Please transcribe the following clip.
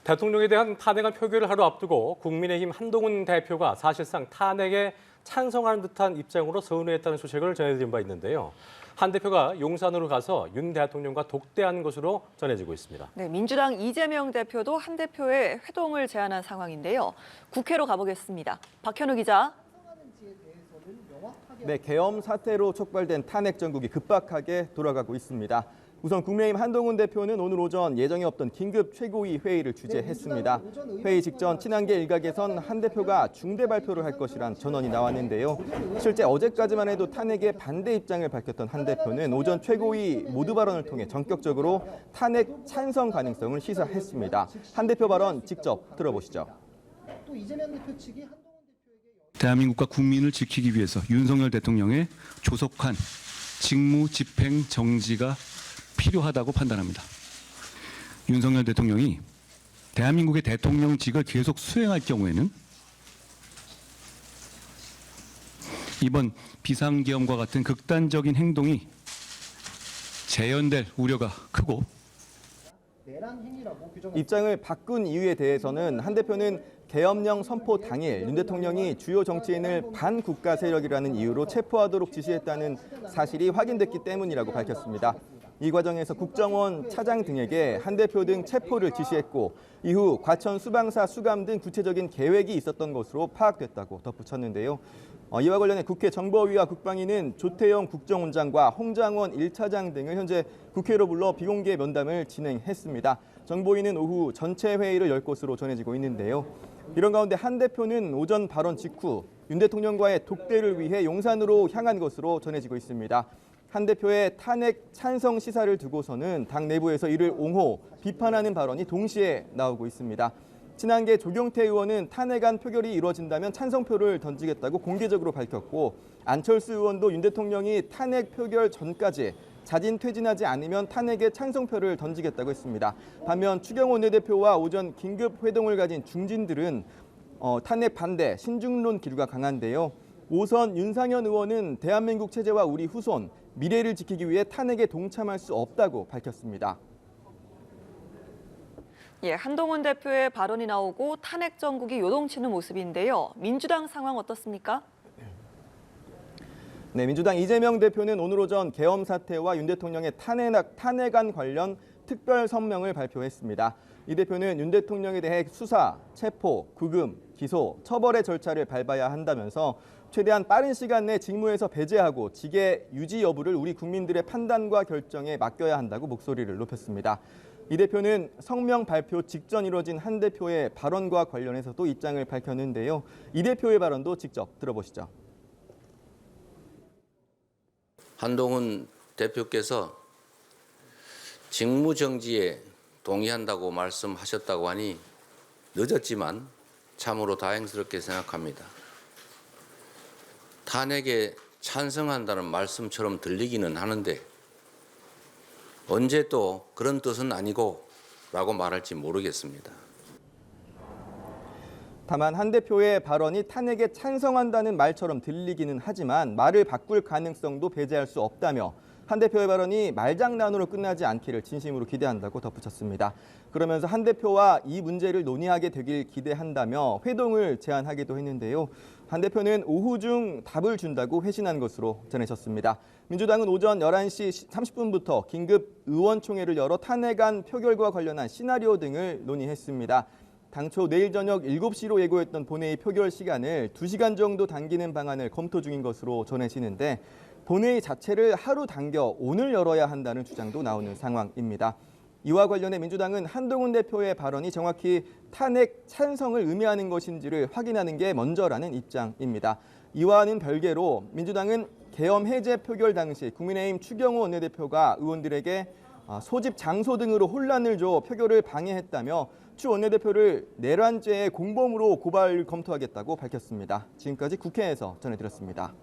대통령에 대한 탄핵안 표결을 하루 앞두고 국민의힘 한동훈 대표가 사실상 탄핵에 찬성하는 듯한 입장으로 서운해했다는 소식을 전해드린 바 있는데요. 한 대표가 용산으로 가서 윤 대통령과 독대한 것으로 전해지고 있습니다. 네, 민주당 이재명 대표도 한 대표의 회동을 제안한 상황인데요. 국회로 가보겠습니다. 박현우 기자. 네, 계엄 사태로 촉발된 탄핵 정국이 급박하게 돌아가고 있습니다. 우선 국민의힘 한동훈 대표는 오늘 오전 예정에 없던 긴급 최고위 회의를 주재했습니다. 회의 직전 친한계 일각에선 한 대표가 중대 발표를 할 것이란 전언이 나왔는데요. 실제 어제까지만 해도 탄핵에 반대 입장을 밝혔던 한 대표는 오전 최고위 모두 발언을 통해 전격적으로 탄핵 찬성 가능성을 시사했습니다. 한 대표 발언 직접 들어보시죠. 또 이재명 대표 측이 대한민국과 국민을 지키기 위해서 윤석열 대통령의 조속한 직무 집행 정지가 필요하다고 판단합니다. 윤석열 대통령이 대한민국의 대통령직을 계속 수행할 경우에는 이번 비상계엄과 같은 극단적인 행동이 재현될 우려가 크고 입장을 바꾼 이유에 대해서는 한 대표는 계엄령 선포 당일 윤 대통령이 주요 정치인을 반국가 세력이라는 이유로 체포하도록 지시했다는 사실이 확인됐기 때문이라고 밝혔습니다. 이 과정에서 국정원 차장 등에게 한 대표 등 체포를 지시했고 이후 과천 수방사 수감 등 구체적인 계획이 있었던 것으로 파악됐다고 덧붙였는데요. 이와 관련해 국회 정보위와 국방위는 조태영 국정원장과 홍장원 1차장 등을 현재 국회로 불러 비공개 면담을 진행했습니다. 정보위는 오후 전체 회의를 열 것으로 전해지고 있는데요. 이런 가운데 한 대표는 오전 발언 직후 윤 대통령과의 독대를 위해 용산으로 향한 것으로 전해지고 있습니다. 한 대표의 탄핵 찬성 시사를 두고서는 당 내부에서 이를 옹호, 비판하는 발언이 동시에 나오고 있습니다. 친한계 조경태 의원은 탄핵안 표결이 이루어진다면 찬성표를 던지겠다고 공개적으로 밝혔고 안철수 의원도 윤 대통령이 탄핵 표결 전까지 자진 퇴진하지 않으면 탄핵에 찬성표를 던지겠다고 했습니다. 반면 추경호 원내대표와 오전 긴급 회동을 가진 중진들은 탄핵 반대, 신중론 기류가 강한데요. 오선 윤상현 의원은 대한민국 체제와 우리 후손, 미래를 지키기 위해 탄핵에 동참할 수 없다고 밝혔습니다. 예, 한동훈 대표의 발언이 나오고 탄핵 정국이 요동치는 모습인데요. 민주당 상황 어떻습니까? 네, 민주당 이재명 대표는 오늘 오전 계엄 사태와 윤 대통령의 탄핵안 관련 특별 성명을 발표했습니다. 이 대표는 윤 대통령에 대해 수사, 체포, 구금, 기소, 처벌의 절차를 밟아야 한다면서 최대한 빠른 시간 내 직무에서 배제하고 직계 유지 여부를 우리 국민들의 판단과 결정에 맡겨야 한다고 목소리를 높였습니다. 이 대표는 성명 발표 직전 이뤄진 한 대표의 발언과 관련해서도 입장을 밝혔는데요. 이 대표의 발언도 직접 들어보시죠. 한동훈 대표께서 직무정지에 동의한다고 말씀하셨다고 하니 늦었지만 참으로 다행스럽게 생각합니다. 탄핵에 찬성한다는 말씀처럼 들리기는 하는데 언제 또 그런 뜻은 아니고 라고 말할지 모르겠습니다. 다만 한 대표의 발언이 탄핵에 찬성한다는 말처럼 들리기는 하지만 말을 바꿀 가능성도 배제할 수 없다며 한 대표의 발언이 말장난으로 끝나지 않기를 진심으로 기대한다고 덧붙였습니다. 그러면서 한 대표와 이 문제를 논의하게 되길 기대한다며 회동을 제안하기도 했는데요. 한 대표는 오후 중 답을 준다고 회신한 것으로 전해졌습니다. 민주당은 오전 11시 30분부터 긴급 의원총회를 열어 탄핵안 표결과 관련한 시나리오 등을 논의했습니다. 당초 내일 저녁 7시로 예고했던 본회의 표결 시간을 2시간 정도 당기는 방안을 검토 중인 것으로 전해지는데 본회의 자체를 하루 당겨 오늘 열어야 한다는 주장도 나오는 상황입니다. 이와 관련해 민주당은 한동훈 대표의 발언이 정확히 탄핵 찬성을 의미하는 것인지를 확인하는 게 먼저라는 입장입니다. 이와는 별개로 민주당은 계엄 해제 표결 당시 국민의힘 추경호 원내대표가 의원들에게 소집 장소 등으로 혼란을 줘 표결을 방해했다며 추 원내대표를 내란죄의 공범으로 고발 검토하겠다고 밝혔습니다. 지금까지 국회에서 전해드렸습니다.